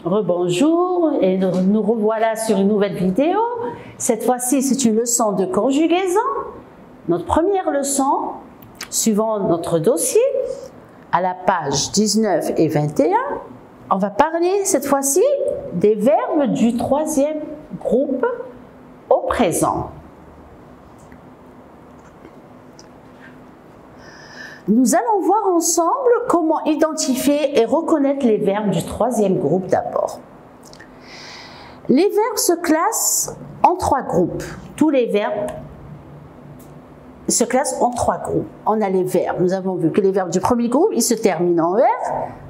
Rebonjour, et nous revoilà sur une nouvelle vidéo. Cette fois-ci, c'est une leçon de conjugaison. Notre première leçon, suivant notre dossier, à la page 19 et 21, on va parler cette fois-ci des verbes du troisième groupe au présent. Nous allons voir ensemble comment identifier et reconnaître les verbes du troisième groupe d'abord. Les verbes se classent en trois groupes. Tous les verbes se classent en trois groupes. On a les verbes. Nous avons vu que les verbes du premier groupe, ils se terminent en ER,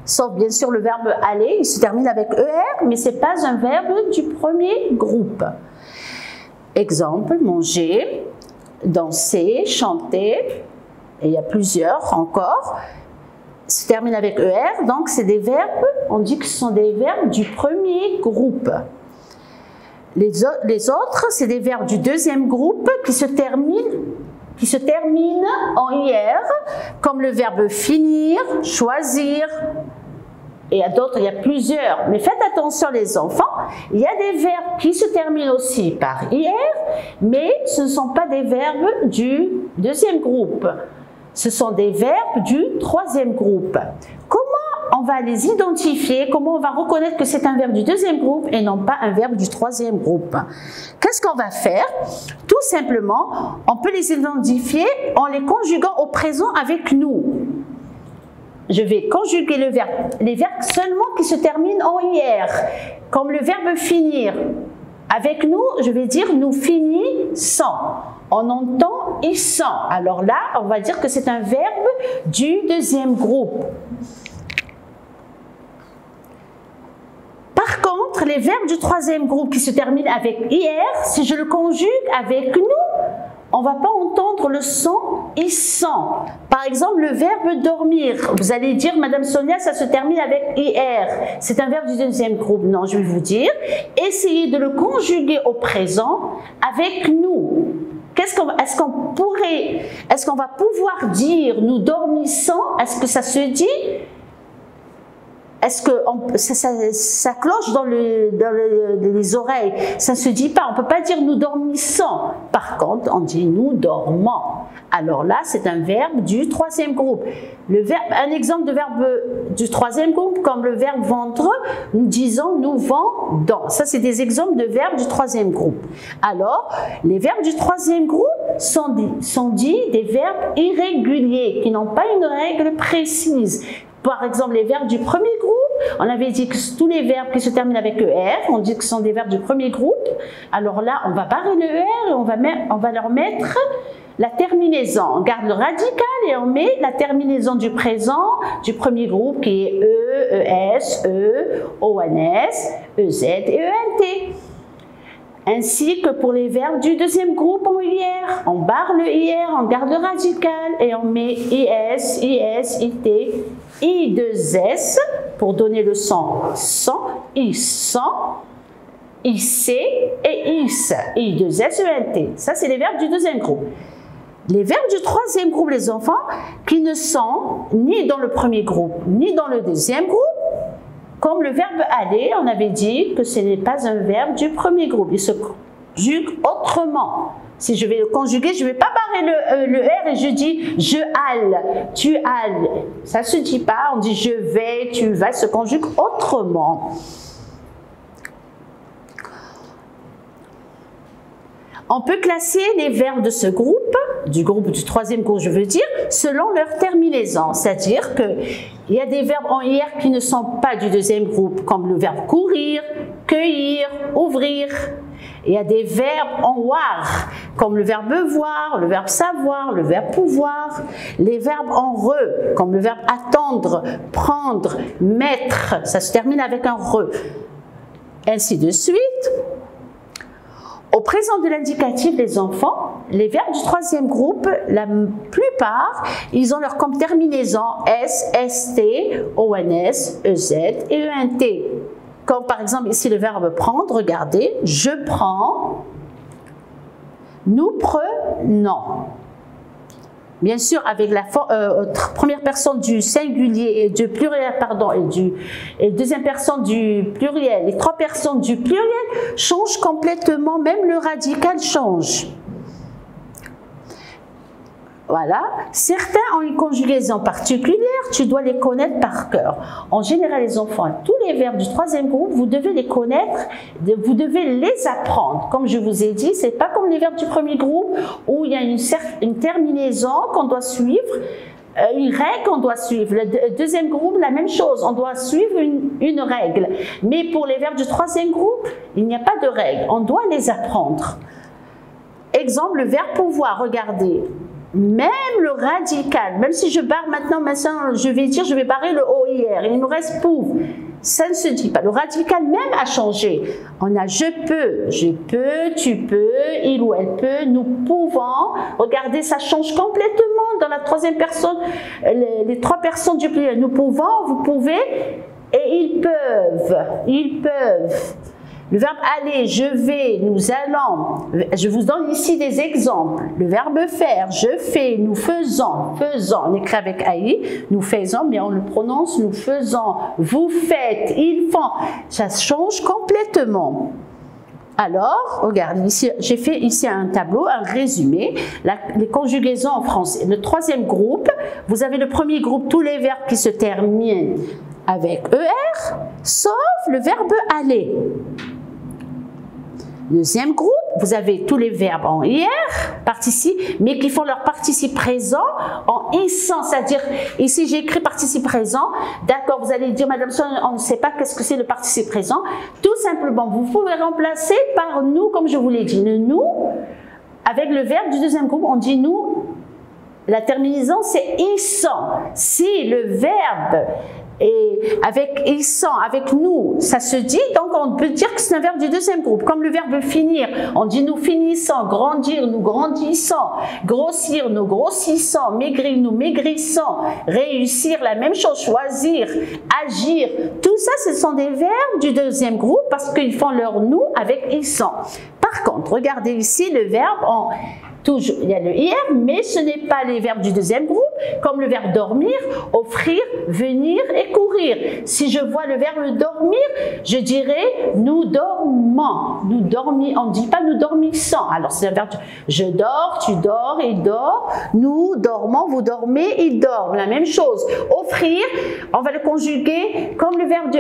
sauf bien sûr le verbe aller, il se termine avec ER, mais ce n'est pas un verbe du premier groupe. Exemple, manger, danser, chanter. Et il y a plusieurs encore, se termine avec ER, donc c'est des verbes, on dit que ce sont des verbes du premier groupe. Les autres, c'est des verbes du deuxième groupe qui se terminent en IR, comme le verbe finir, choisir, et il y a plusieurs, mais faites attention les enfants, il y a des verbes qui se terminent aussi par IR, mais ce ne sont pas des verbes du deuxième groupe. Ce sont des verbes du troisième groupe. Comment on va les identifier? Comment on va reconnaître que c'est un verbe du deuxième groupe et non pas un verbe du troisième groupe? Qu'est-ce qu'on va faire? Tout simplement, on peut les identifier en les conjuguant au présent avec nous. Je vais conjuguer les verbes seulement qui se terminent en IR, comme le verbe finir. Avec nous, je vais dire nous finissons. On entend ils sont. Alors là, on va dire que c'est un verbe du deuxième groupe. Par contre, les verbes du troisième groupe qui se terminent avec IR, si je le conjugue avec nous, on ne va pas entendre le son ils sont. Par exemple, le verbe dormir. Vous allez dire, Madame Sonia, ça se termine avec IR. C'est un verbe du deuxième groupe. Non, je vais vous dire, essayez de le conjuguer au présent avec nous. Est-ce qu'on va pouvoir dire nous dormissons? Est-ce que ça se dit? Est-ce que ça cloche dans les oreilles? Ça ne se dit pas. On ne peut pas dire nous dormissons. Par contre, on dit nous dormons. Alors là, c'est un verbe du troisième groupe. Un exemple de verbe du troisième groupe, comme le verbe vendre, nous disons nous vendons. Ça, c'est des exemples de verbes du troisième groupe. Alors, les verbes du troisième groupe sont dits des verbes irréguliers, qui n'ont pas une règle précise. Par exemple, les verbes du premier groupe, on avait dit que tous les verbes qui se terminent avec ER, on dit que ce sont des verbes du premier groupe. Alors là, on va barrer le ER et on va leur mettre la terminaison. On garde le radical et on met la terminaison du présent du premier groupe qui est E, ES, E, ONS, EZ et ENT. Ainsi que pour les verbes du deuxième groupe en IR. On barre le IR, on garde le radical et on met IS, IS, IT, I2S pour donner le son son, ISON, IC et IS, I2S, ENT. Ça, c'est les verbes du deuxième groupe. Les verbes du troisième groupe, les enfants, qui ne sont ni dans le premier groupe, ni dans le deuxième groupe, comme le verbe aller, on avait dit que ce n'est pas un verbe du premier groupe. Il se conjugue autrement. Si je vais le conjuguer, je ne vais pas barrer le R et je dis je alle, tu alles. Ça ne se dit pas, on dit je vais, tu vas, se conjugue autrement. On peut classer les verbes de ce groupe, du troisième groupe je veux dire, selon leur terminaison. C'est-à-dire qu'il y a des verbes en IR qui ne sont pas du deuxième groupe, comme le verbe courir, cueillir, ouvrir. Il y a des verbes en WAR, comme le verbe voir, le verbe savoir, le verbe pouvoir. Les verbes en RE, comme le verbe attendre, prendre, mettre, ça se termine avec un RE. Ainsi de suite. Au présent de l'indicatif des enfants, les verbes du troisième groupe, la plupart, ils ont leur comme terminaison S, ST, ONS, EZ et ENT. Comme par exemple ici le verbe prendre, regardez, je prends, nous prenons. Bien sûr, avec la première personne du singulier et du pluriel, pardon, et deuxième personne du pluriel, les trois personnes du pluriel changent complètement, même le radical change. Voilà. Certains ont une conjugaison particulière, tu dois les connaître par cœur. En général, les enfants, tous les verbes du troisième groupe, vous devez les connaître, vous devez les apprendre. Comme je vous ai dit, c'est pas comme les verbes du premier groupe où il y a une terminaison qu'on doit suivre, une règle qu'on doit suivre. Le deuxième groupe, la même chose, on doit suivre une règle. Mais pour les verbes du troisième groupe, il n'y a pas de règle, on doit les apprendre. Exemple, le verbe pouvoir, regardez. Même le radical, même si je barre maintenant, je vais barrer le OIR, il nous reste pouv. Ça ne se dit pas. Le radical même a changé. On a je peux, tu peux, il ou elle peut, nous pouvons. Regardez, ça change complètement dans la troisième personne, les trois personnes du pluriel. Nous pouvons, vous pouvez, et ils peuvent. Le verbe aller, je vais, nous allons. Je vous donne ici des exemples. Le verbe faire, je fais, nous faisons. On écrit avec AI, nous faisons, mais on le prononce nous faisons. Vous faites, ils font. Ça change complètement. Alors, regardez, ici, j'ai fait ici un tableau, un résumé, les conjugaisons en français. Le troisième groupe, vous avez le premier groupe, tous les verbes qui se terminent avec ER, sauf le verbe aller. Deuxième groupe, vous avez tous les verbes en IR, participe, mais qui font leur participe présent en ISAN, c'est-à-dire, ici j'ai écrit participe présent, d'accord, vous allez dire, Madame Son, on ne sait pas qu'est-ce que c'est le participe présent, tout simplement, vous pouvez remplacer par nous, comme je vous l'ai dit, le nous, avec le verbe du deuxième groupe, on dit nous, la terminaison c'est ISAN, si le verbe et avec ils sont, avec nous, ça se dit, donc on peut dire que c'est un verbe du deuxième groupe. Comme le verbe finir, on dit nous finissons, grandir, nous grandissons, grossir, nous grossissons, maigrir, nous maigrissons, réussir, la même chose, choisir, agir. Tout ça, ce sont des verbes du deuxième groupe parce qu'ils font leur nous avec ils sont. Par contre, regardez ici le verbe en... Toujours, il y a le IR, mais ce n'est pas les verbes du deuxième groupe, comme le verbe dormir, offrir, venir et courir. Si je vois le verbe dormir, je dirais nous dormons. Nous dormons, on ne dit pas nous dormissons. Alors c'est un verbe, je dors, tu dors, il dort, nous dormons, vous dormez, il dort. La même chose. Offrir, on va le conjuguer comme le verbe,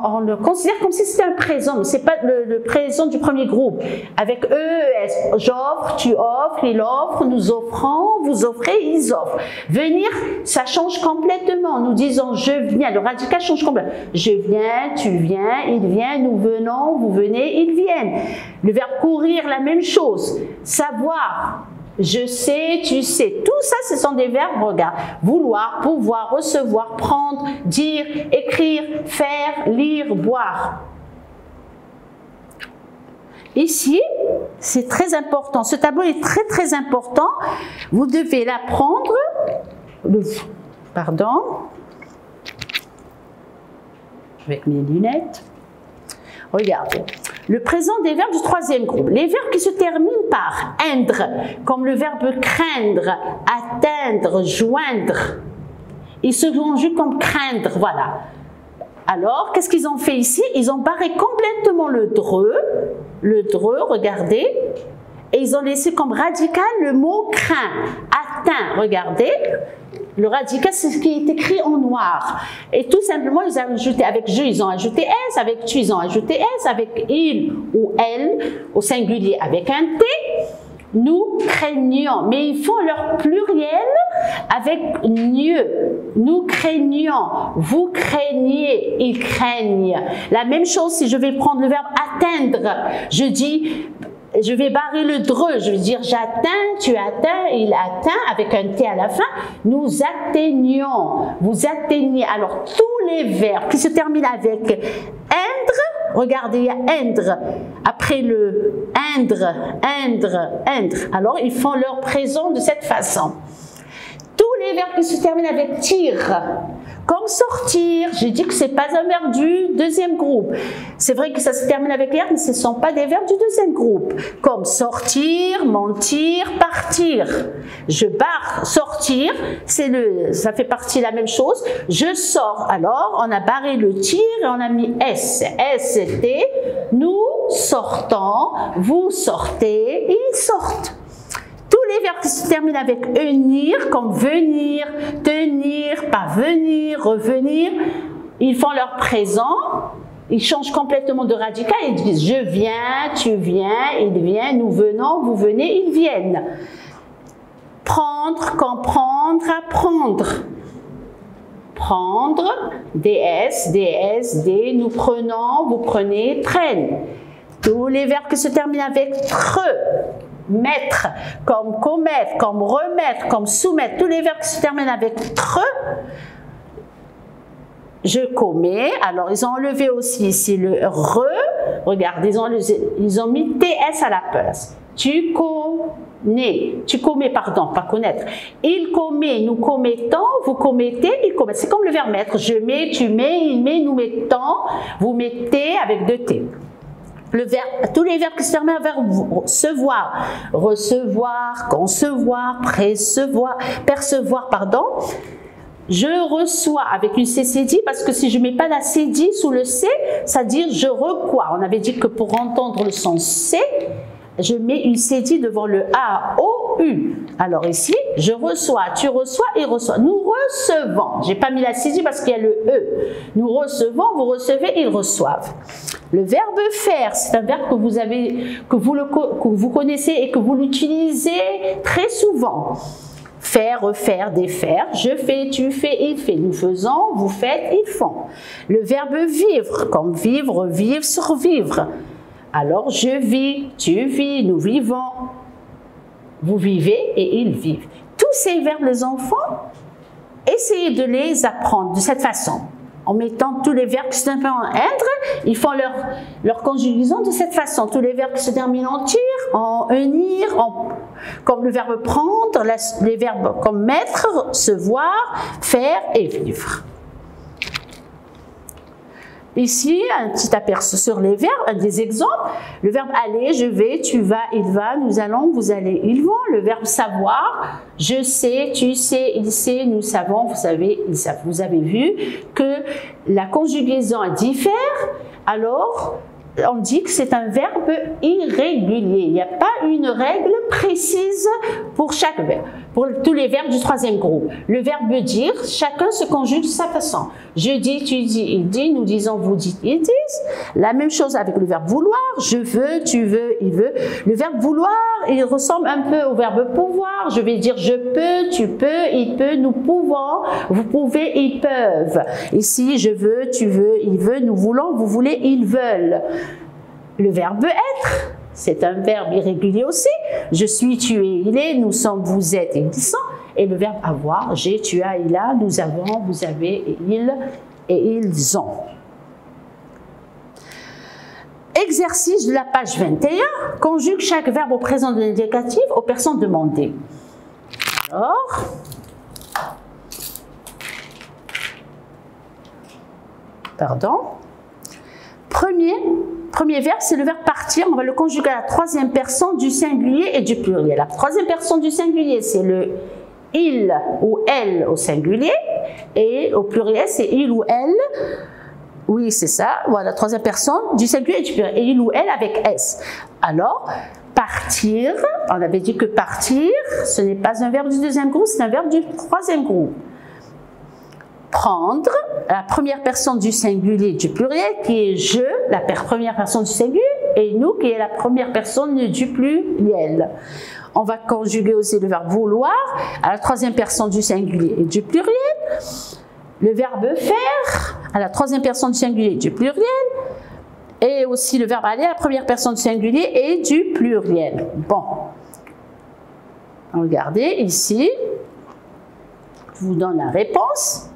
on le considère comme si c'était un présent, mais ce n'est pas le présent du premier groupe. Avec EES, j'offre, tu offres, il offre, nous offrons, vous offrez, ils offrent. Venir, ça change complètement. Nous disons je viens, le radical change complètement. Je viens, tu viens, il vient, nous venons, vous venez, ils viennent. Le verbe courir, la même chose. Savoir, je sais, tu sais. Tout ça, ce sont des verbes, regarde. Vouloir, pouvoir, recevoir, prendre, dire, écrire, faire, lire, boire. Ici, c'est très important. Ce tableau est très très important. Vous devez l'apprendre. Pardon. Avec mes lunettes. Regardez. Le présent des verbes du troisième groupe. Les verbes qui se terminent par endre, comme le verbe craindre, atteindre, joindre. Ils se conjuguent comme craindre. Voilà. Alors, qu'est-ce qu'ils ont fait ici? Ils ont barré complètement le dreux, regardez, et ils ont laissé comme radical le mot craint, atteint, regardez. Le radical, c'est ce qui est écrit en noir. Et tout simplement, ils ont ajouté, avec je, ils ont ajouté S, avec tu, ils ont ajouté S, avec il ou elle, au singulier, avec un T. Nous craignons, mais ils font leur pluriel avec mieux. Nous craignons, vous craignez, ils craignent. La même chose si je vais prendre le verbe atteindre. Je dis, je vais barrer le dreux, je vais dire j'atteins, tu atteins, il atteint avec un T à la fin. Nous atteignons, vous atteignez. Alors tous les verbes qui se terminent avec endre, regardez, il y a endre. Après le endre. Alors, ils font leur présent de cette façon. Tous les verbes qui se terminent avec tire, Comme sortir, j'ai dit que ce n'est pas un verbe du deuxième groupe. C'est vrai que ça se termine avec R, mais ce ne sont pas des verbes du deuxième groupe. Comme sortir, mentir, partir. Je barre, sortir, ça fait partie de la même chose. Je sors, alors on a barré le tir et on a mis S. S c'était nous sortons, vous sortez, ils sortent. Tous les verbes qui se terminent avec venir, comme venir, tenir, parvenir, revenir, ils font leur présent, ils changent complètement de radical, ils disent je viens, tu viens, il vient, nous venons, vous venez, ils viennent. Prendre, comprendre, apprendre. Prendre, DS, DS, D, nous prenons, vous prenez, prennent. Tous les verbes qui se terminent avec tre. Mettre, comme commettre, comme remettre, comme soumettre, tous les verbes qui se terminent avec tre, je commets. Alors, ils ont enlevé aussi ici le re. Regardez, ils ont mis TS à la place. Tu commets, pardon, pas connaître. Il commet, nous commettons, vous commettez, il commet. C'est comme le verbe mettre. Je mets, tu mets, il met, nous mettons, vous mettez avec deux T. Tous les verbes qui se terminent avec recevoir, recevoir, concevoir, percevoir, pardon. Je reçois avec une CCD parce que si je ne mets pas la CD sous le C, ça veut dire je reçois. On avait dit que pour entendre le son C, je mets une CD devant le A, O, U. Alors ici, je reçois, tu reçois, il reçoit. Nous recevons. Je n'ai pas mis la CD parce qu'il y a le E. Nous recevons, vous recevez, ils reçoivent. Le verbe faire, c'est un verbe que vous connaissez et que vous l'utilisez très souvent. Faire, refaire, défaire. Je fais, tu fais, il fait. Nous faisons, vous faites, ils font. Le verbe vivre, comme vivre, vivre, survivre. Alors, je vis, tu vis, nous vivons, vous vivez et ils vivent. Tous ces verbes, les enfants, essayez de les apprendre de cette façon. En mettant tous les verbes qui se terminent en endre, ils font leur conjugaison de cette façon. Tous les verbes qui se terminent en tir, en unir, comme le verbe prendre, les verbes comme mettre, se voir, faire et vivre. Ici, un petit aperçu sur les verbes, des exemples. Le verbe aller, je vais, tu vas, il va, nous allons, vous allez, ils vont. Le verbe savoir, je sais, tu sais, il sait, nous savons, vous savez, ils savent. Vous avez vu que la conjugaison diffère, alors on dit que c'est un verbe irrégulier. Il n'y a pas une règle précise pour chaque verbe. Pour tous les verbes du troisième groupe. Le verbe dire, chacun se conjugue de sa façon. Je dis, tu dis, il dit, nous disons, vous dites, ils disent. La même chose avec le verbe vouloir. Je veux, tu veux, il veut. Le verbe vouloir, il ressemble un peu au verbe pouvoir. Je vais dire, je peux, tu peux, il peut, nous pouvons, vous pouvez, ils peuvent. Ici, je veux, tu veux, il veut, nous voulons, vous voulez, ils veulent. Le verbe être, c'est un verbe irrégulier aussi. Je suis, tu es, il est, nous sommes, vous êtes et ils sont. Et le verbe avoir, j'ai, tu as, il a, nous avons, vous avez et ils ont. Exercice de la page 21. Conjugue chaque verbe au présent de l'indicatif aux personnes demandées. Alors, pardon. Premier verbe, c'est le verbe partir. On va le conjuguer à la troisième personne du singulier et du pluriel. La troisième personne du singulier, c'est le il ou elle au singulier. Et au pluriel, c'est il ou elle. Oui, c'est ça. Voilà, la troisième personne du singulier et du pluriel. Et il ou elle avec S. Alors, partir, on avait dit que partir, ce n'est pas un verbe du deuxième groupe, c'est un verbe du troisième groupe. Prendre, la première personne du singulier du pluriel, qui est je, la première personne du singulier, et nous, qui est la première personne du pluriel. On va conjuguer aussi le verbe vouloir à la troisième personne du singulier et du pluriel. Le verbe faire à la troisième personne du singulier et du pluriel. Et aussi le verbe aller à la première personne du singulier et du pluriel. Bon. Regardez ici. Je vous donne la réponse.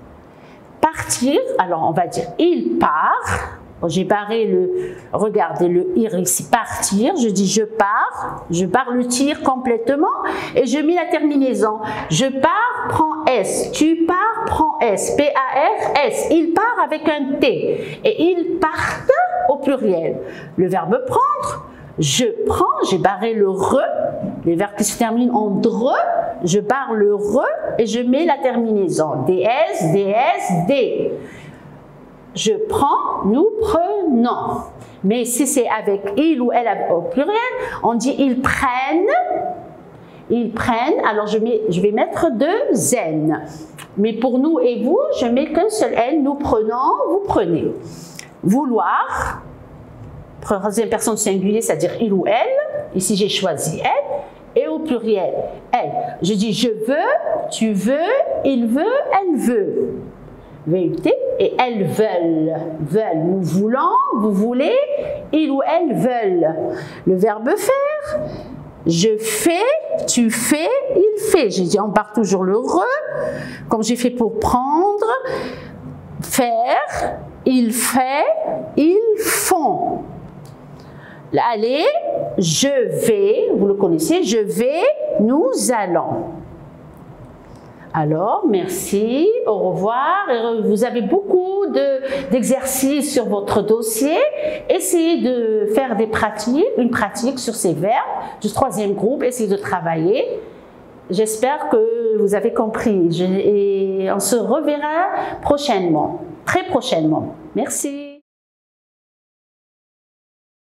Partir, alors on va dire il part J'ai barré le, regardez le ir ici, partir, je dis je pars le tir complètement et je mets la terminaison. Je pars, prends S, tu pars, prends S, P-A-R-S, il part avec un T et ils partent au pluriel. Le verbe prendre, je prends, j'ai barré le re, les verbes qui se terminent en dre, je barre le re et je mets la terminaison. DS, DS, D. Je prends, nous prenons. Mais si c'est avec il ou elle au pluriel, on dit ils prennent, alors je vais mettre deux N. Mais pour nous et vous, je mets qu'un seul N, nous prenons, vous prenez. Vouloir, troisième personne singulier, c'est-à-dire il ou elle. Ici, j'ai choisi elle. Et au pluriel, elle. Je dis je veux, tu veux, il veut, elle veut. VUT et elles veulent. Veulent. Nous voulons, vous voulez, ils ou elles veulent. Le verbe faire, je fais, tu fais, il fait. J'ai dit on part toujours le re, comme j'ai fait pour prendre, faire, il fait, ils font. Allez, je vais, vous le connaissez, je vais, nous allons. Alors, merci, au revoir. Vous avez beaucoup d'exercices sur votre dossier. Essayez de faire une pratique sur ces verbes du troisième groupe. Essayez de travailler. J'espère que vous avez compris et on se reverra prochainement, très prochainement. Merci.